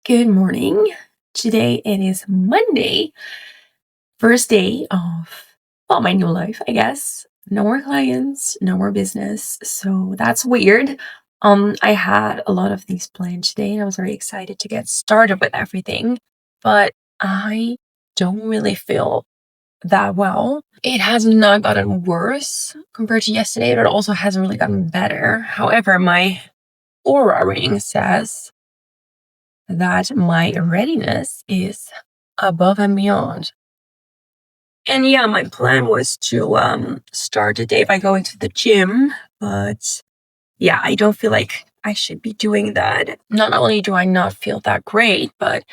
Good morning. Today it is Monday, first day of my new life, I guess. No more clients, no more business. So that's weird. I had a lot of these planned today and I was very excited to get started with everything, but I don't really feel that well. It has not gotten worse compared to yesterday, but it also hasn't really gotten better. However, my aura ring says that my readiness is above and beyond. And yeah, my plan was to start the day by going to the gym, but yeah, I don't feel like I should be doing that. Not only do I not feel that great, but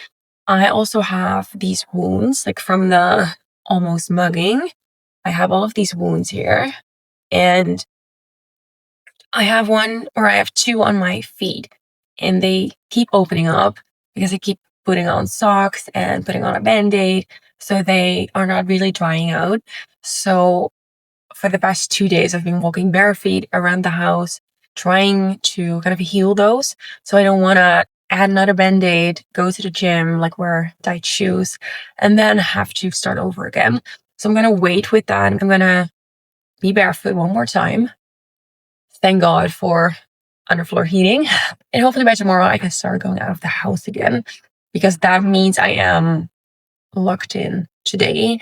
I also have these wounds, like from the almost mugging. I have all of these wounds here, and I have two on my feet, and they keep opening up because I keep putting on socks and putting on a band-aid, so they are not really drying out. So for the past 2 days, I've been walking bare feet around the house, trying to kind of heal those. So I don't want to add another band-aid, go to the gym, like wear tight shoes, and then have to start over again. So I'm going to wait with that. I'm going to be barefoot one more time. Thank God for underfloor heating. And hopefully by tomorrow I can start going out of the house again, because that means I am locked in today.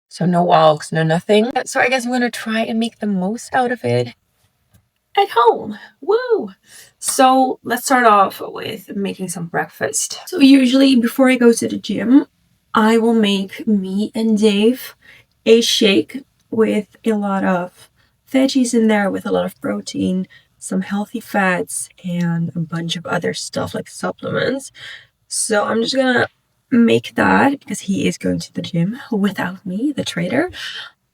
So no walks, no nothing. So I guess I'm going to try and make the most out of it at home. Woo! So let's start off with making some breakfast. So usually before I go to the gym, I will make me and Dave a shake with a lot of veggies in there, with a lot of protein, some healthy fats, and a bunch of other stuff like supplements. So I'm just gonna make that because he is going to the gym without me, the trader.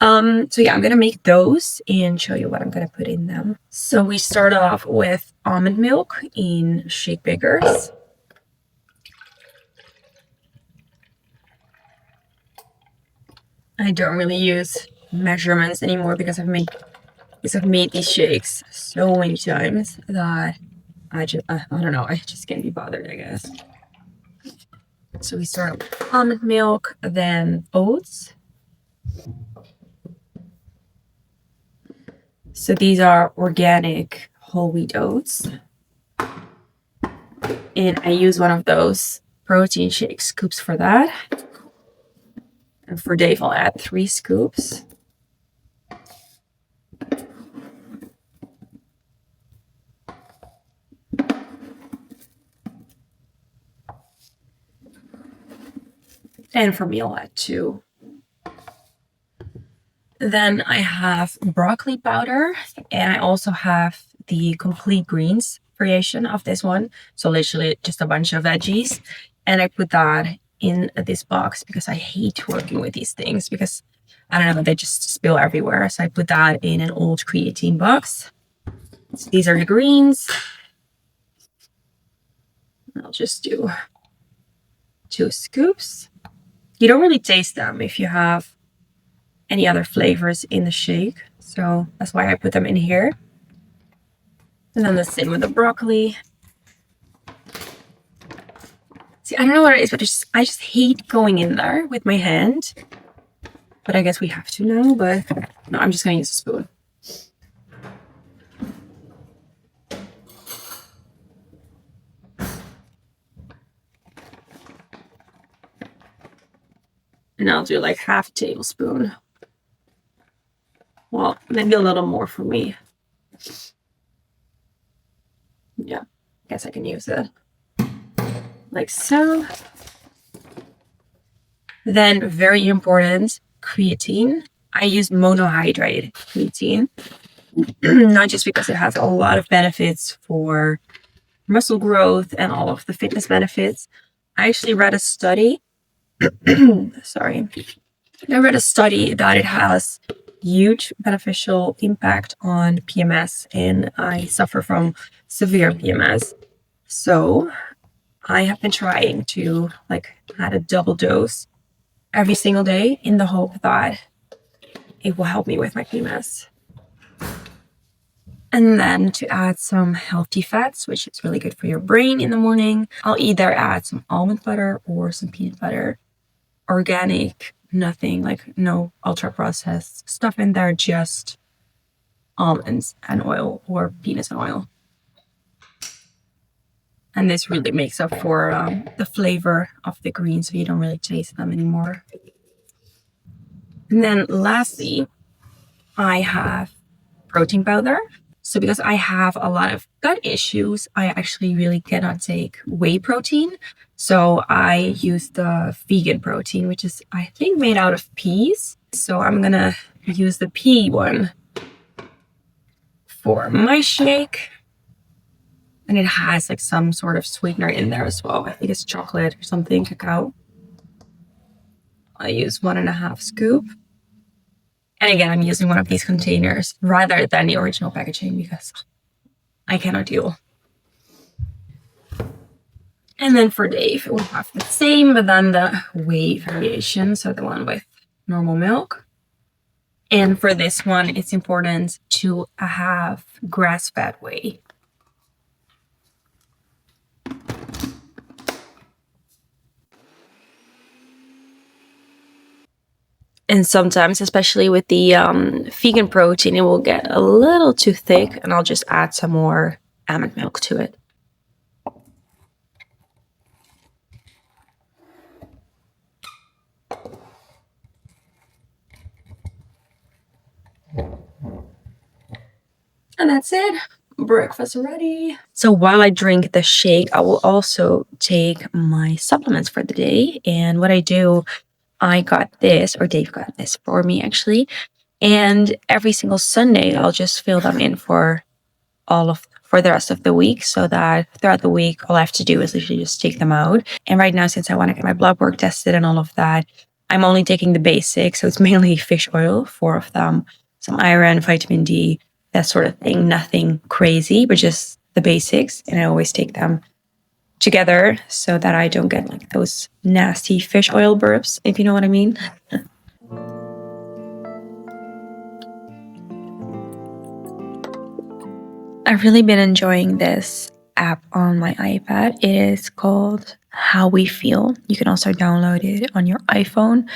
So yeah, I'm gonna make those and show you what I'm gonna put in them. So we start off with almond milk in shake makers. I don't really use measurements anymore because I've made these shakes so many times that I don't know, I just can't be bothered, I guess. So we start with almond milk, then oats. So these are organic whole wheat oats. And I use one of those protein shake scoops for that. And for Dave, I'll add 3 scoops. And for me, I'll add 2. Then I have broccoli powder, and I also have the complete greens variation of this one. So literally just a bunch of veggies. And I put that in this box because I hate working with these things because, I don't know, they just spill everywhere. So I put that in an old creatine box. So these are the greens. I'll just do 2 scoops. You don't really taste them if you have any other flavors in the shake. So that's why I put them in here. And then the same with the broccoli. See, I don't know what it is, but I just hate going in there with my hand. But I guess we have to now, but no, I'm just going to use a spoon. And I'll do like half a tablespoon. Well, maybe a little more for me. Yeah, I guess I can use it. Like so. Then, very important, creatine. I use monohydrate creatine. Not just because it has a lot of benefits for muscle growth and all of the fitness benefits. I actually read a study. Sorry. I read a study that it has huge beneficial impact on PMS, and I suffer from severe PMS. So I have been trying to add a double dose every single day in the hope that it will help me with my PMS. And then to add some healthy fats, which is really good for your brain in the morning, I'll either add some almond butter or some peanut butter. Organic, nothing like no ultra processed stuff in there, just almonds and oil or peanuts and oil. And this really makes up for the flavor of the greens, so you don't really taste them anymore. And then lastly, I have protein powder. So because I have a lot of gut issues, I actually really cannot take whey protein. So I use the vegan protein, which is, I think, made out of peas. So I'm gonna use the pea one for my shake. And it has like some sort of sweetener in there as well. I think it's chocolate or something, cacao. I use 1.5 scoop. And again, I'm using one of these containers rather than the original packaging because I cannot deal. And then for Dave, it will have the same, but then the whey variation, so the one with normal milk. And for this one, it's important to have grass-fed whey. And sometimes, especially with the vegan protein, it will get a little too thick, and I'll just add some more almond milk to it. And that's it. Breakfast ready. So while I drink the shake, I will also take my supplements for the day. And what I do, I got this, or Dave got this for me actually. And every single Sunday, I'll just fill them in for the rest of the week, so that throughout the week, all I have to do is literally just take them out. And right now, since I want to get my blood work tested and all of that, I'm only taking the basics. So it's mainly fish oil, 4 of them, some iron, vitamin D, that sort of thing. Nothing crazy, but just the basics. And I always take them together so that I don't get like those nasty fish oil burps, if you know what I mean. I've really been enjoying this app on my iPad. It is called How We Feel. You can also download it on your iPhone.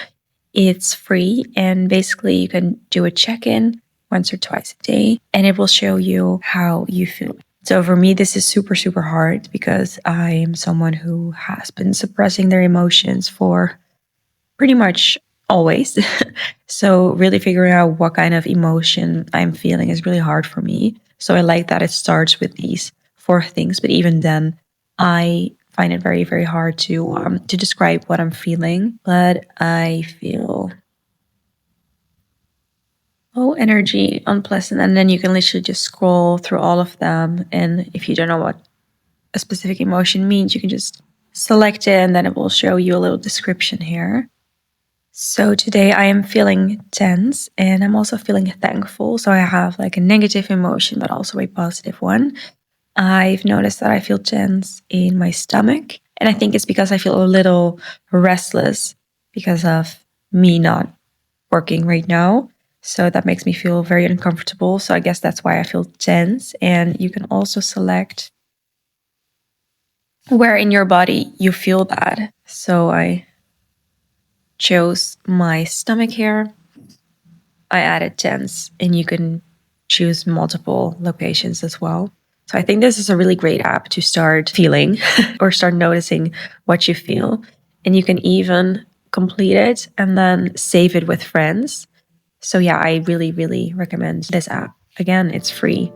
It's free, and basically you can do a check-in once or twice a day, and it will show you how you feel. So for me, this is super, super hard because I am someone who has been suppressing their emotions for pretty much always. So really figuring out what kind of emotion I'm feeling is really hard for me. So I like that it starts with these 4 things, but even then, I find it very, very hard to describe what I'm feeling. But I feel low energy, unpleasant, and then you can literally just scroll through all of them. And if you don't know what a specific emotion means, you can just select it, and then it will show you a little description here. So today I am feeling tense, and I'm also feeling thankful. So I have like a negative emotion, but also a positive one. I've noticed that I feel tense in my stomach, and I think it's because I feel a little restless because of me not working right now. So that makes me feel very uncomfortable. So I guess that's why I feel tense. And you can also select where in your body you feel that. So I chose my stomach here. I added tense, and you can choose multiple locations as well. So I think this is a really great app to start feeling or start noticing what you feel. And you can even complete it and then save it with friends. So yeah, I really, really recommend this app. Again, it's free.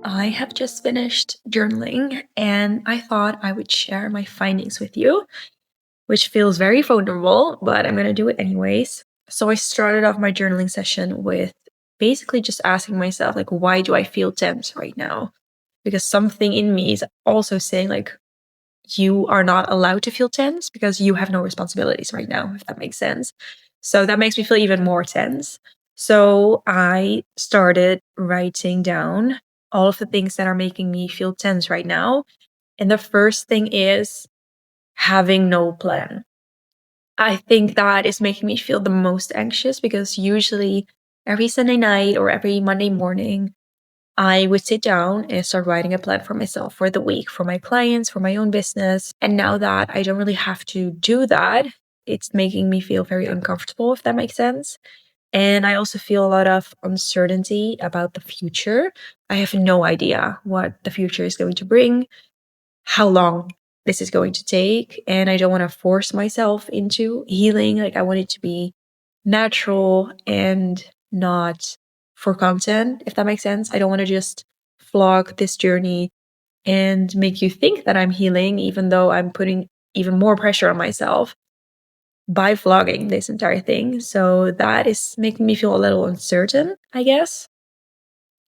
I have just finished journaling, and I thought I would share my findings with you, which feels very vulnerable, but I'm going to do it anyways. So I started off my journaling session with basically just asking myself, like, why do I feel tense right now? Because something in me is also saying, like, you are not allowed to feel tense because you have no responsibilities right now, if that makes sense. So that makes me feel even more tense. So I started writing down all of the things that are making me feel tense right now. And the first thing is having no plan. I think that is making me feel the most anxious because usually every Sunday night or every Monday morning, I would sit down and start writing a plan for myself for the week, for my clients, for my own business. And now that I don't really have to do that, it's making me feel very uncomfortable, if that makes sense. And I also feel a lot of uncertainty about the future. I have no idea what the future is going to bring, how long this is going to take. And I don't want to force myself into healing. Like, I want it to be natural and not for content, if that makes sense. I don't want to just vlog this journey and make you think that I'm healing, even though I'm putting even more pressure on myself by vlogging this entire thing. So that is making me feel a little uncertain, I guess.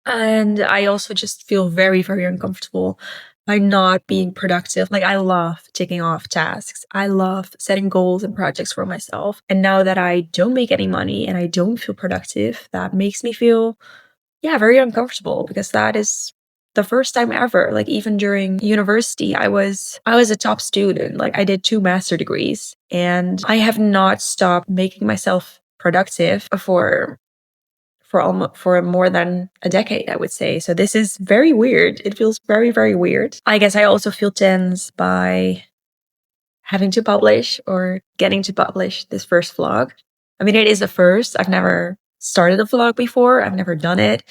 And I also just feel very, very uncomfortable by not being productive. Like, I love taking off tasks. I love setting goals and projects for myself. And now that I don't make any money and I don't feel productive, that makes me feel, yeah, very uncomfortable because that is the first time ever. Like, even during university, I was a top student. Like, I did 2 master degrees and I have not stopped making myself productive for more than a decade, I would say. So this is very weird. It feels very, very weird. I guess I also feel tense by having to publish or getting to publish this first vlog. I mean, it is the first. I've never started a vlog before. I've never done it.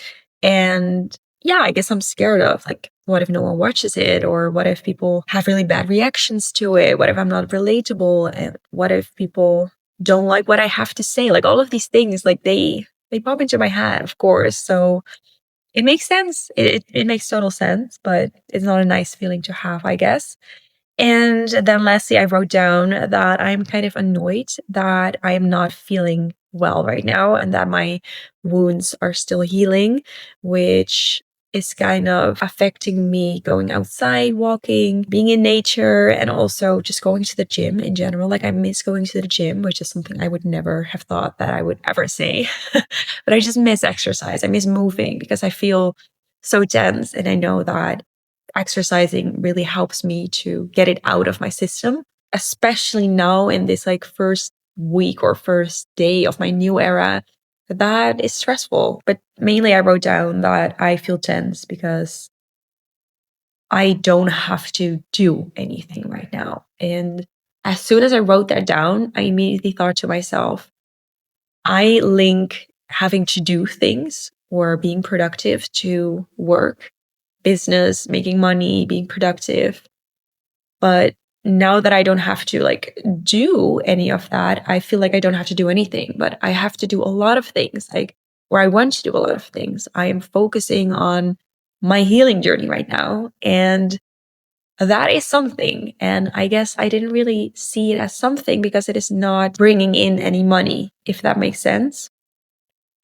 And yeah, I guess I'm scared of, like, what if no one watches it? Or what if people have really bad reactions to it? What if I'm not relatable? And what if people don't like what I have to say? Like, all of these things, like, they pop into my head, of course. So it makes sense. It makes total sense, but it's not a nice feeling to have, I guess. And then lastly, I wrote down that I'm kind of annoyed that I am not feeling well right now and that my wounds are still healing, which is kind of affecting me going outside, walking, being in nature, and also just going to the gym in general. Like, I miss going to the gym, which is something I would never have thought that I would ever say. But I just miss exercise. I miss moving because I feel so tense. And I know that exercising really helps me to get it out of my system, especially now in this, like, first week or first day of my new era. That is stressful. But mainly I wrote down that I feel tense because I don't have to do anything right now. And as soon as I wrote that down, I immediately thought to myself, I link having to do things or being productive to work, business, making money, being productive. But now that I don't have to, like, do any of that, I feel like I don't have to do anything, but I have to do a lot of things, like, where I want to do a lot of things. I am focusing on my healing journey right now. And that is something. And I guess I didn't really see it as something because it is not bringing in any money, if that makes sense.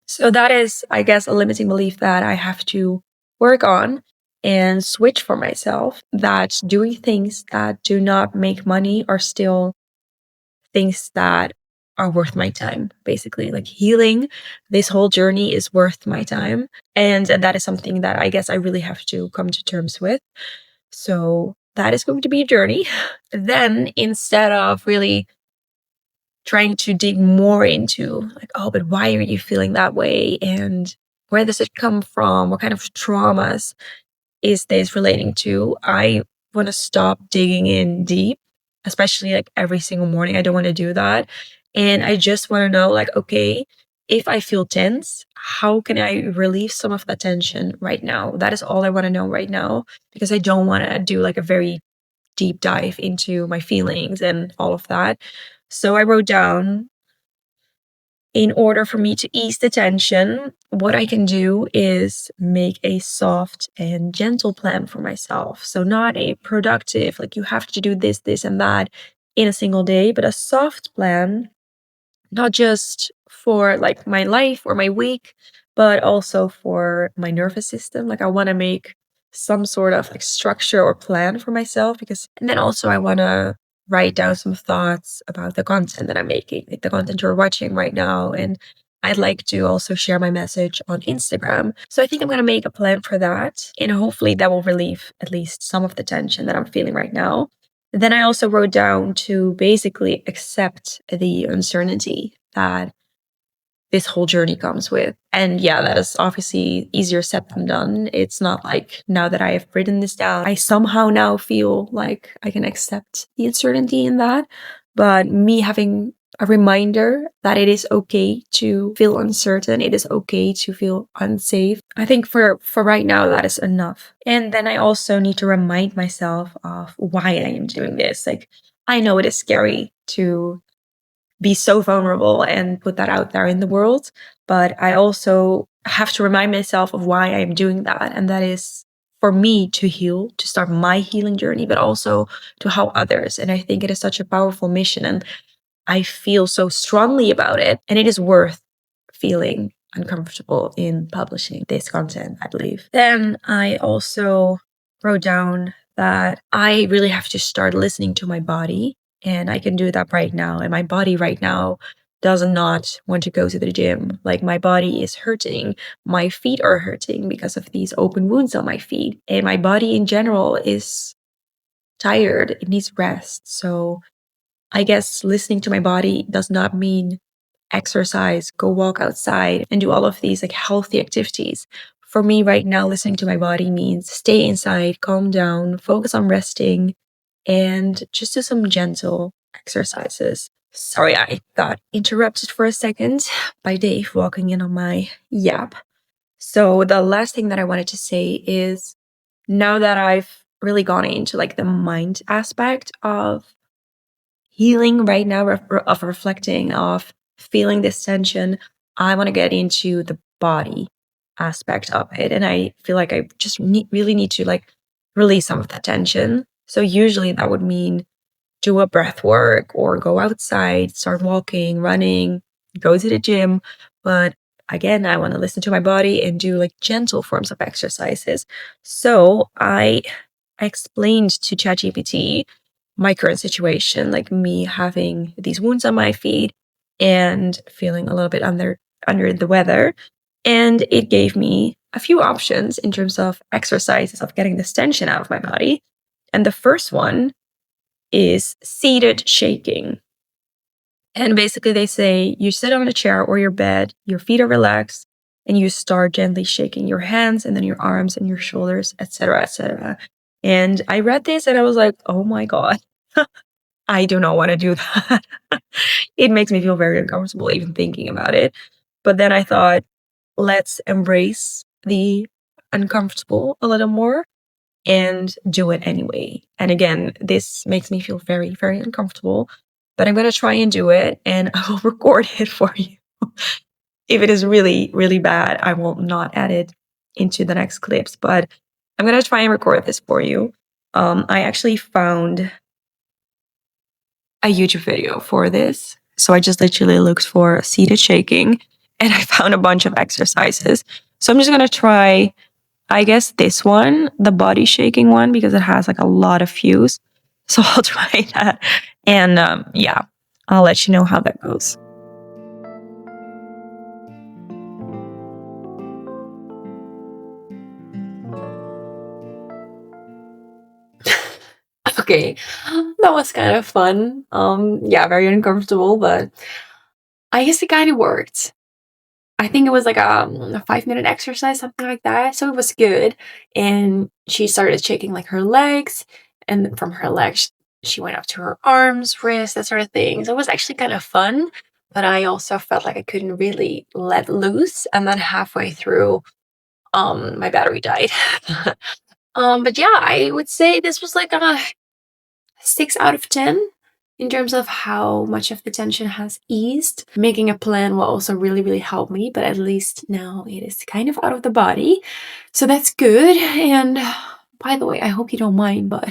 So that is, I guess, a limiting belief that I have to work on and switch for myself, that doing things that do not make money are still things that are worth my time, basically. Like, healing, this whole journey is worth my time. And that is something that I guess I really have to come to terms with. So that is going to be a journey. Then, instead of really trying to dig more into, like, oh, but why are you feeling that way? And where does it come from? What kind of traumas is this relating to? I want to stop digging in deep, especially like every single morning. I don't want to do that. And I just want to know, like, okay, if I feel tense, how can I relieve some of that tension right now? That is all I want to know right now, because I don't want to do like a very deep dive into my feelings and all of that. So I wrote down, in order for me to ease the tension, what I can do is make a soft and gentle plan for myself. So, not a productive, like, you have to do this, this, and that in a single day, but a soft plan, not just for like my life or my week, but also for my nervous system. Like, I want to make some sort of like structure or plan for myself, because, and then also I want to write down some thoughts about the content that I'm making, like the content you're watching right now. And I'd like to also share my message on Instagram. So I think I'm going to make a plan for that. And hopefully that will relieve at least some of the tension that I'm feeling right now. Then I also wrote down to basically accept the uncertainty that this whole journey comes with. And yeah, that is obviously easier said than done. It's not like now that I have written this down, I somehow now feel like I can accept the uncertainty in that. But me having a reminder that it is okay to feel uncertain, it is okay to feel unsafe. I think for right now, that is enough. And then I also need to remind myself of why I am doing this. Like, I know it is scary to be so vulnerable and put that out there in the world. But I also have to remind myself of why I'm doing that. And that is for me to heal, to start my healing journey, but also to help others. And I think it is such a powerful mission. And I feel so strongly about it. And it is worth feeling uncomfortable in publishing this content, I believe. Then I also wrote down that I really have to start listening to my body. And I can do that right now. And my body right now does not want to go to the gym. Like, my body is hurting. My feet are hurting because of these open wounds on my feet. And my body in general is tired. It needs rest. So I guess listening to my body does not mean exercise, go walk outside, and do all of these like healthy activities. For me right now, listening to my body means stay inside, calm down, focus on resting, and just do some gentle exercises. Sorry, I got interrupted for a second by Dave walking in on my yap. So the last thing that I wanted to say is, now that I've really gone into like the mind aspect of healing right now, of reflecting, of feeling this tension, I want to get into the body aspect of it. And I feel like I just really need to like release some of that tension. So usually that would mean do a breath work or go outside, start walking, running, go to the gym. But again, I want to listen to my body and do like gentle forms of exercises. So I explained to ChatGPT my current situation, like me having these wounds on my feet and feeling a little bit under the weather. And it gave me a few options in terms of exercises of getting this tension out of my body. And the first one is seated shaking. And basically they say you sit on a chair or your bed, your feet are relaxed, and you start gently shaking your hands and then your arms and your shoulders, etc., etc. And I read this and I was like, oh my God, I do not want to do that. It makes me feel very uncomfortable even thinking about it. But then I thought, let's embrace the uncomfortable a little more and do it anyway. And again, this makes me feel very, very uncomfortable, but I'm going to try and do it and I will record it for you. If it is really, really bad, I will not add it into the next clips, but I'm going to try and record this for you. I actually found a YouTube video for this. So I just literally looked for seated shaking and I found a bunch of exercises. So I'm just going to try, I guess, this one, the body shaking one, because it has like a lot of views. So I'll try that. And yeah, I'll let you know how that goes. Okay, that was kind of fun. Yeah, very uncomfortable, but I guess it kind of worked. I think it was like a 5-minute exercise, something like that. So it was good. And she started shaking like her legs, and then from her legs, she went up to her arms, wrists, that sort of thing. So it was actually kind of fun. But I also felt like I couldn't really let loose. And then halfway through, my battery died. But yeah, I would say this was like a 6 out of 10 in terms of how much of the tension has eased. Making a plan will also really, really help me, but at least now it is kind of out of the body. So that's good. And by the way, I hope you don't mind, but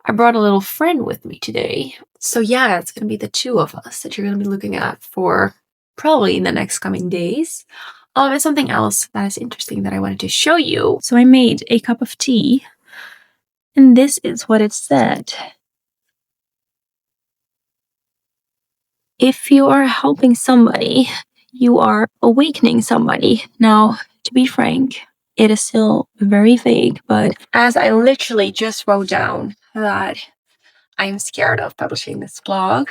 I brought a little friend with me today. So yeah, it's going to be the two of us that you're going to be looking at for probably in the next coming days. And something else that is interesting that I wanted to show you. So I made a cup of tea, and this is what it said. If you are helping somebody, you are awakening somebody. Now, to be frank, it is still very vague, but as I literally just wrote down that I'm scared of publishing this blog.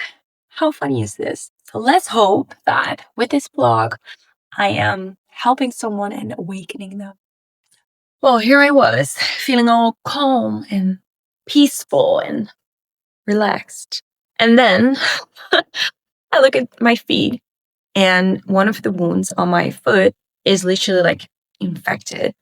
How funny is this? So let's hope that with this blog, I am helping someone and awakening them. Well, here I was, feeling all calm and peaceful and relaxed. And then I look at my feet, and one of the wounds on my foot is literally like infected.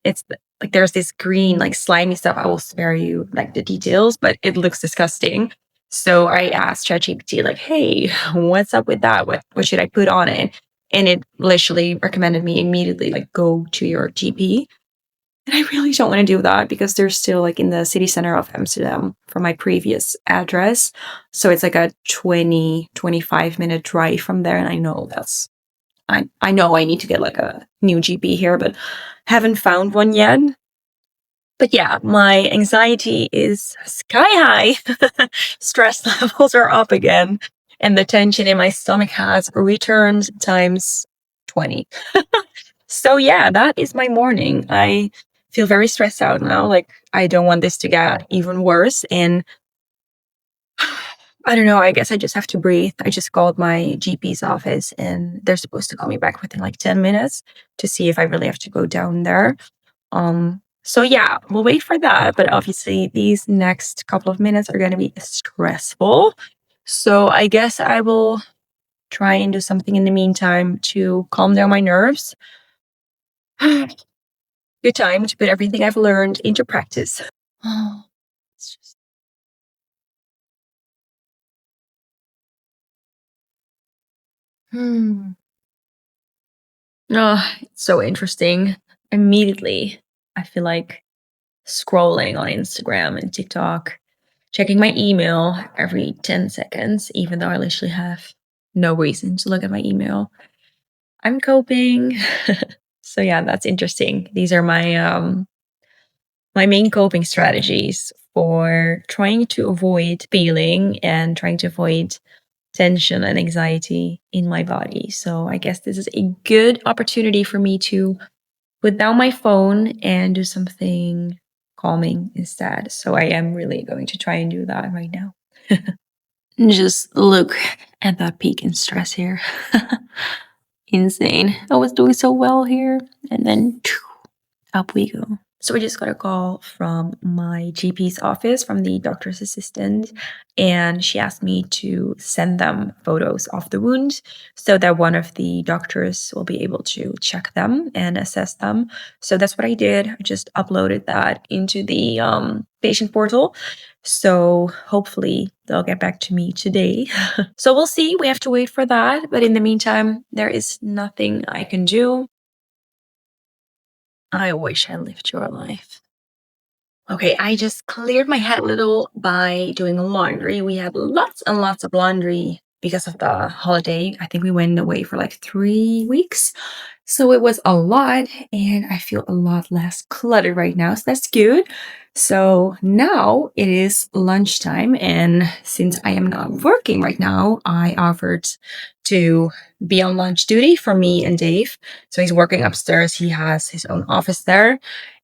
It's like there's this green, like slimy stuff. I will spare you like the details, but it looks disgusting. So I asked ChatGPT, like, hey, what's up with that? What should I put on it? And it literally recommended me immediately, like, go to your GP. And I really don't want to do that because they're still like in the city center of Amsterdam from my previous address. So it's like a 25-minute drive from there. And I know I know I need to get like a new GP here, but haven't found one yet. But yeah, my anxiety is sky high. Stress levels are up again. And the tension in my stomach has returned times 20. So yeah, that is my morning. I feel very stressed out now. Like, I don't want this to get even worse. And I don't know, I guess I just have to breathe. I just called my GP's office and they're supposed to call me back within like 10 minutes to see if I really have to go down there. So yeah, we'll wait for that. But obviously these next couple of minutes are going to be stressful. So I guess I will try and do something in the meantime to calm down my nerves. Good time to put everything I've learned into practice. Oh, it's just, hmm. Oh, it's so interesting. Immediately, I feel like scrolling on Instagram and TikTok, checking my email every 10 seconds, even though I literally have no reason to look at my email. I'm coping. So yeah, that's interesting. These are my main coping strategies for trying to avoid feeling and trying to avoid tension and anxiety in my body. So I guess this is a good opportunity for me to put down my phone and do something calming instead. So I am really going to try and do that right now. Just look at that peak in stress here. Insane. I was doing so well here, and then up we go. So I just got a call from my GP's office, from the doctor's assistant, and she asked me to send them photos of the wound so that one of the doctors will be able to check them and assess them. So that's what I did. I just uploaded that into the patient portal. So hopefully they'll get back to me today. So we'll see. We have to wait for that. But in the meantime, there is nothing I can do. I wish I lived your life. Okay, I just cleared my head a little by doing laundry. We had lots and lots of laundry because of the holiday. I think we went away for like 3 weeks. So it was a lot, and I feel a lot less cluttered right now. So that's good. So now it is lunchtime, and since I am not working right now, I offered to be on lunch duty for me and Dave. So he's working upstairs, he has his own office there,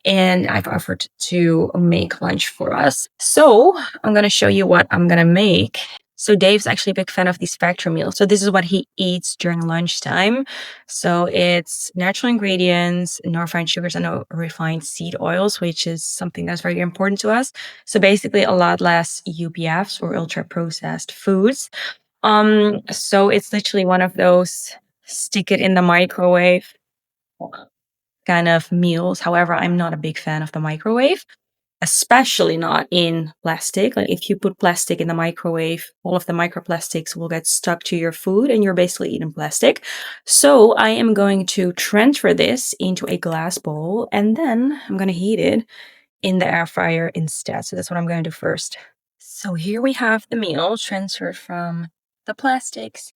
and I've offered to make lunch for us. So I'm gonna show you what I'm gonna make. So Dave's actually a big fan of these factory meals. So this is what he eats during lunchtime. So it's natural ingredients, no refined sugars, and no refined seed oils, which is something that's very important to us. So basically a lot less UPFs or ultra processed foods. So it's literally one of those stick it in the microwave kind of meals. However, I'm not a big fan of the microwave, especially not in plastic. Like, if you put plastic in the microwave, all of the microplastics will get stuck to your food and you're basically eating plastic. So I am going to transfer this into a glass bowl and then I'm going to heat it in the air fryer instead. So that's what I'm going to do first. So here we have the meal transferred from the plastics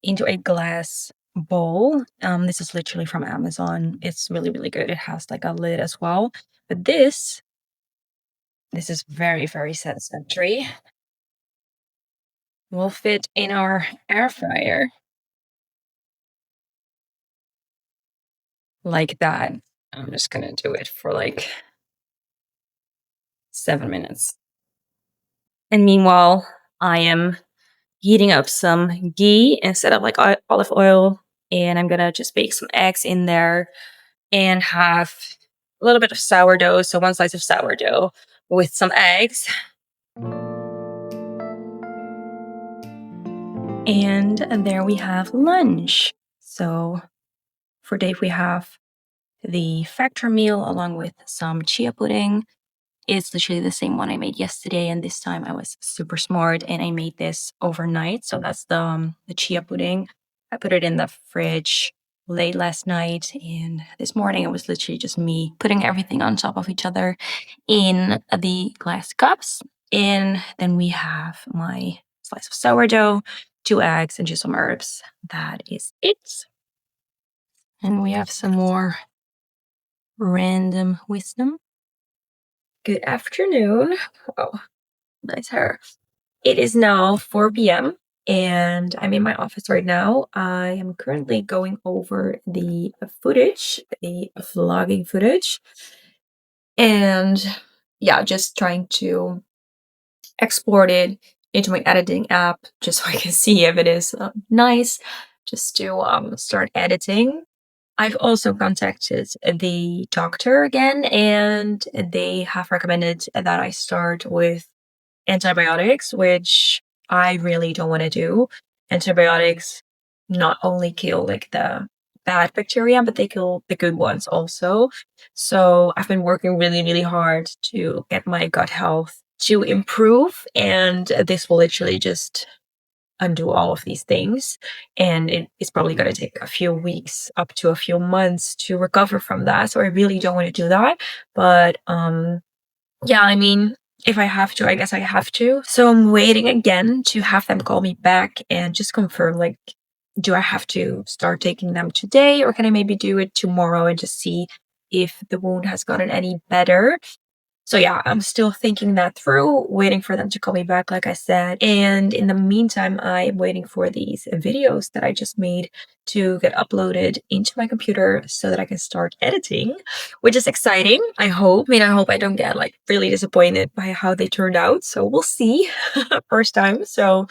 into a glass bowl. This is literally from Amazon. It's really, really good. It has like a lid as well. But this is very, very satisfactory. Will fit in our air fryer like that. I'm just gonna do it for like 7 minutes. And meanwhile, I am heating up some ghee instead of like olive oil. And I'm gonna just bake some eggs in there and have a little bit of sourdough. So one slice of sourdough with some eggs. And there we have lunch. So for Dave, we have the factor meal along with some chia pudding. It's literally the same one I made yesterday, and this time I was super smart and I made this overnight. So that's the chia pudding. I put it in the fridge late last night, and this morning it was literally just me putting everything on top of each other in the glass cups. And then we have my slice of sourdough, 2 eggs, and just some herbs. That is it. And we have some more random wisdom. Good afternoon. Oh, nice hair. It is now 4 p.m. and I'm in my office right now. I am currently going over the footage, the vlogging footage, and yeah, just trying to export it into my editing app just so I can see if it is nice, just to start editing. I've also contacted the doctor again, and they have recommended that I start with antibiotics, which I really don't want to do. Antibiotics not only kill like the bad bacteria, but they kill the good ones also. So I've been working really, really hard to get my gut health to improve, and this will literally just undo all of these things. And it's probably going to take a few weeks up to a few months to recover from that. So I really don't want to do that. But yeah, I mean, if I have to, I guess I have to. So I'm waiting again to have them call me back and just confirm, like, do I have to start taking them today, or can I maybe do it tomorrow and just see if the wound has gotten any better? So yeah, I'm still thinking that through, waiting for them to call me back, like I said. And in the meantime, I am waiting for these videos that I just made to get uploaded into my computer so that I can start editing, which is exciting. I hope. I mean, I hope I don't get like really disappointed by how they turned out. So we'll see. First time. So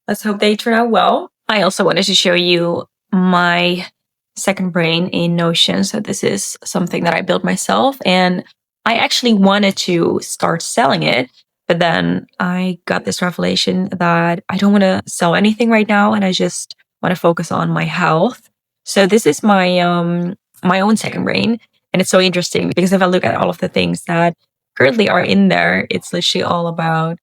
let's hope they turn out well. I also wanted to show you my second brain in Notion. So this is something that I built myself, and I actually wanted to start selling it, but then I got this revelation that I don't want to sell anything right now, and I just want to focus on my health. So this is my own second brain, and it's so interesting because if I look at all of the things that currently are in there, it's literally all about,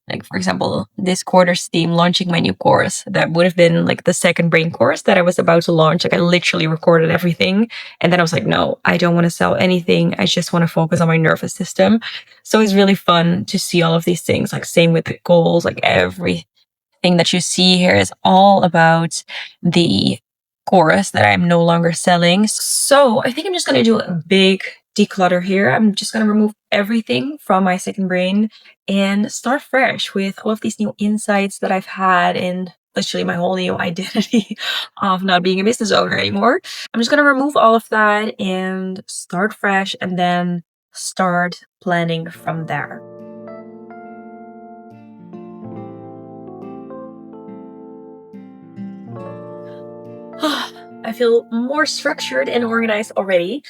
like, for example, this quarter's theme, launching my new course. That would have been like the second brain course that I was about to launch. Like, I literally recorded everything. And then I was like, no, I don't want to sell anything. I just want to focus on my nervous system. So it's really fun to see all of these things. Like, same with the goals, like everything that you see here is all about the course that I'm no longer selling. So I think I'm just going to do a big declutter here. I'm just going to remove everything from my second brain and start fresh with all of these new insights that I've had and literally my whole new identity of not being a business owner anymore. I'm just going to remove all of that and start fresh, and then start planning from there. I feel more structured and organized already.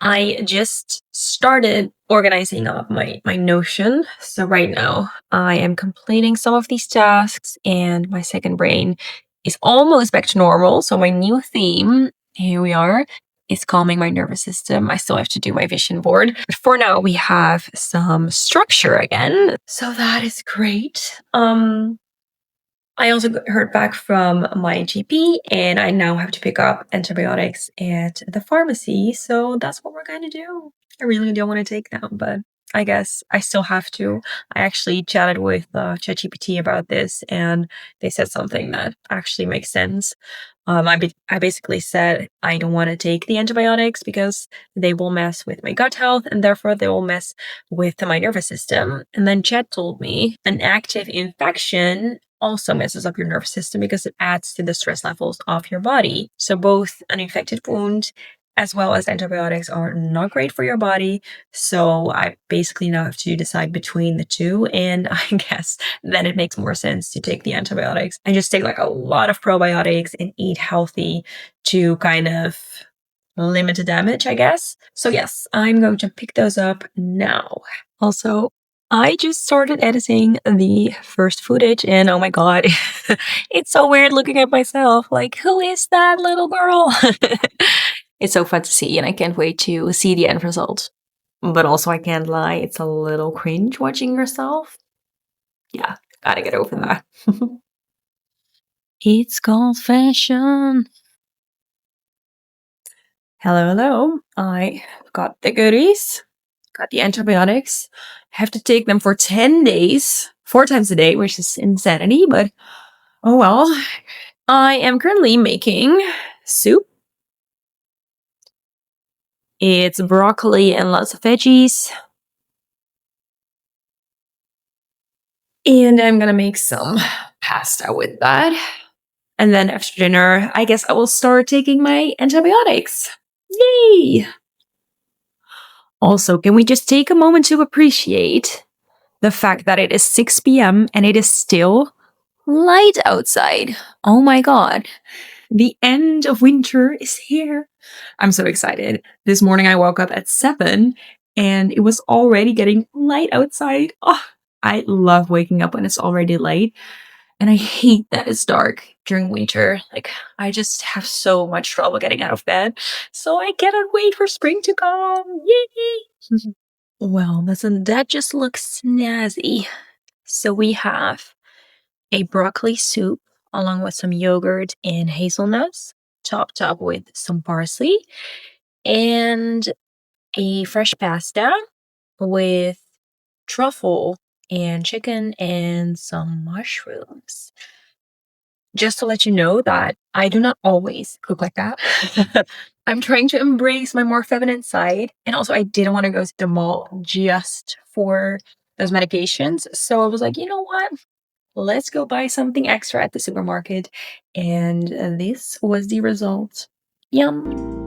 I just started organizing up my Notion. So right now I am completing some of these tasks, and my second brain is almost back to normal. So my new theme, here we are, is calming my nervous system. I still have to do my vision board, but for now we have some structure again. So that is great. I also heard back from my GP, and I now have to pick up antibiotics at the pharmacy. So that's what we're going to do. I really don't want to take them, but I guess I still have to. I actually chatted with ChatGPT about this, and they said something that actually makes sense. I basically said I don't want to take the antibiotics because they will mess with my gut health, and therefore they will mess with my nervous system. And then Chat told me an active infection also messes up your nervous system because it adds to the stress levels of your body. So both an infected wound as well as antibiotics are not great for your body. So I basically now have to decide between the two. And I guess then it makes more sense to take the antibiotics and just take like a lot of probiotics and eat healthy to kind of limit the damage, I guess. So yes, I'm going to pick those up now. Also, I just started editing the first footage and oh my god, it's so weird looking at myself. Like, who is that little girl? It's so fun to see, and I can't wait to see the end result. But also, I can't lie, it's a little cringe watching yourself. Yeah, gotta get over that. It's called fashion. Hello, hello. I got the goodies, got the antibiotics. I have to take them for 10 days, 4 times a day, which is insanity, but oh well. I am currently making soup. It's broccoli and lots of veggies. And I'm gonna make some pasta with that. And then after dinner, I guess I will start taking my antibiotics. Yay! Also, can we just take a moment to appreciate the fact that it is 6 p.m. and it is still light outside? Oh my god. The end of winter is here. I'm so excited. This morning I woke up at 7 and it was already getting light outside. Oh, I love waking up when it's already light. And I hate that it's dark during winter. Like, I just have so much trouble getting out of bed. So I cannot wait for spring to come. Yay! Well, that just looks snazzy. So we have a broccoli soup along with some yogurt and hazelnuts, topped up with some parsley, and a fresh pasta with truffle and chicken and some mushrooms. Just to let you know that I do not always cook like that. I'm trying to embrace my more feminine side. And also, I didn't want to go to the mall just for those medications. So I was like, you know what? Let's go buy something extra at the supermarket. And this was the result. Yum.